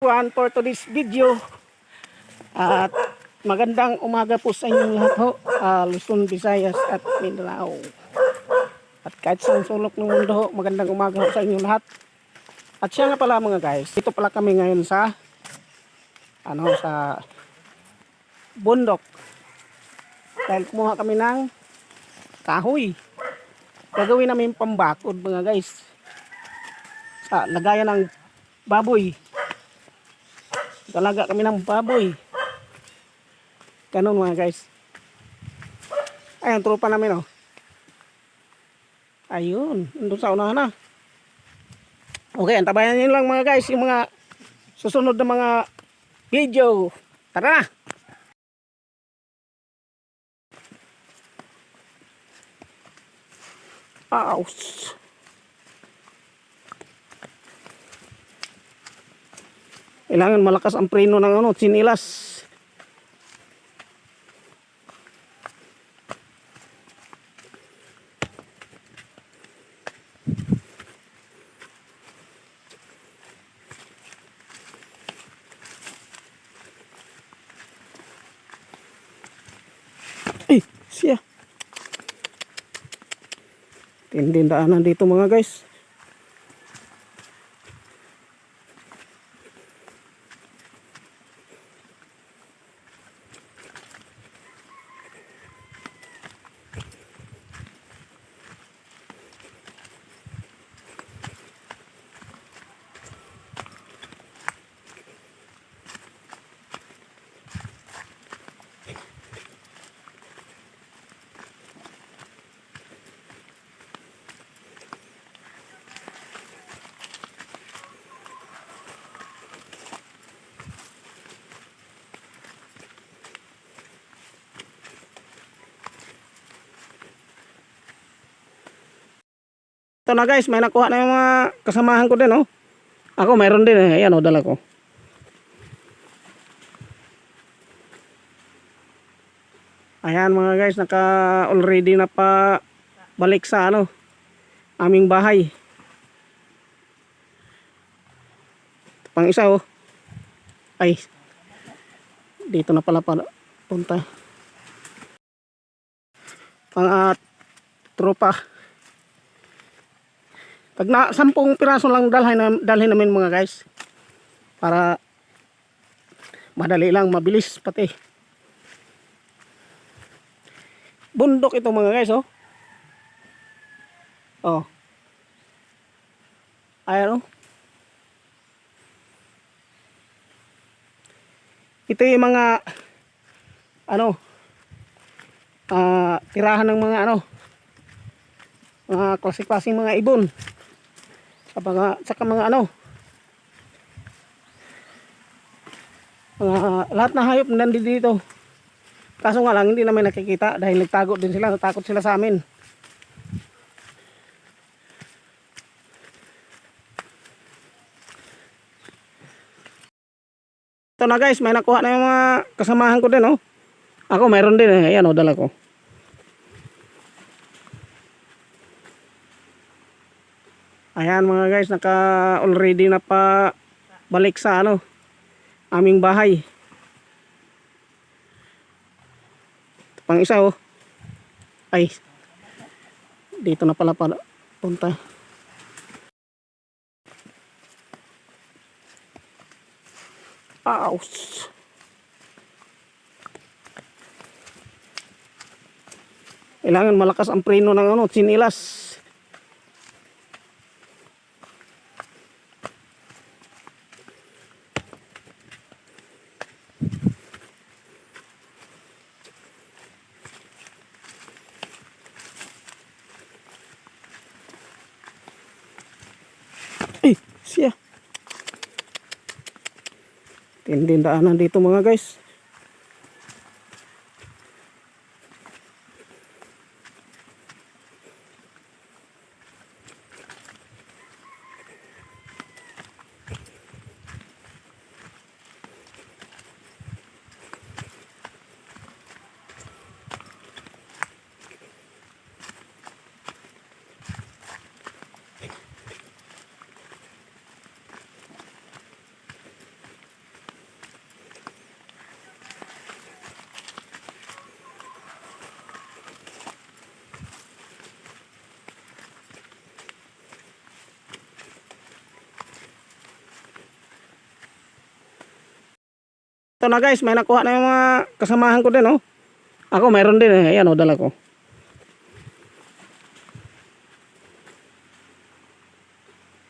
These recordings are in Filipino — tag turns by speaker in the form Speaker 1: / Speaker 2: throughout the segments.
Speaker 1: Juan for today's video. At magandang umaga po sa inyong lahat ho. Luzon, Visayas at Mindanao. At kahit sa sulok ng mundo ho, magandang umaga ho sa inyong lahat. At siya nga pala mga guys, dito pala kami ngayon sa sa bundok. Dahil kumuha kami ng kahoy. Gagawin namin pambakod mga guys. Sa lagayan ng baboy. Talaga kami ng baboy. Ganun mga guys. Ayan, tropa namin oh. Ayun, nandun sa unahan na. Okay, antabayan nyo lang mga guys, yung mga susunod na mga video. Tara na! Ouch! Kailangan malakas ang preno ng sinilas. Ay, siya. Tinding daanan dito mga guys. Ito na guys, may nakuha na yung mga kasamahan ko din oh. Ako mayroon din eh. Ayan oh, dala ko. Ayan mga guys, naka already na pa balik sa aming bahay. Pang isa oh. Ay. Dito na pala punta. Mga tropa. Pag na 10 piraso lang dalhin namin mga guys. Para madali lang, mabilis pati. Bundok ito mga guys oh. Oh. Ayan oh. Ito yung mga tirahan ng mga mga klaseng mga ibon. Saka mga lahat na hayop nandito dito. Kaso nga lang hindi namin nakikita dahil nagtago din sila, natakot sila sa amin. Ito na guys, may nakuha na yung mga kasamahan ko din oh. Ako mayroon din eh. Ayan oh, dala ko. Ayan mga guys, naka already na pa balik sa aming bahay. Pang isa oh. Ay. Dito na pala punta. Ouch. Kailangan malakas ang preno ng sinilas. Ay, siya. Tinding daanan dito mga guys. ito na guys, may nakuha na yung mga kasamahan ko din, oh. Ako mayroon din, eh. Ayan, oh, dala ko.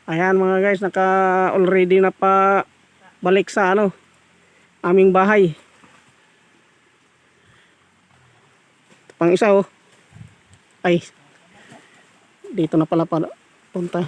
Speaker 1: Ayan mga guys, naka already na pa balik sa ano, aming bahay. Ito pang isa, oh. Ay, dito na pala punta.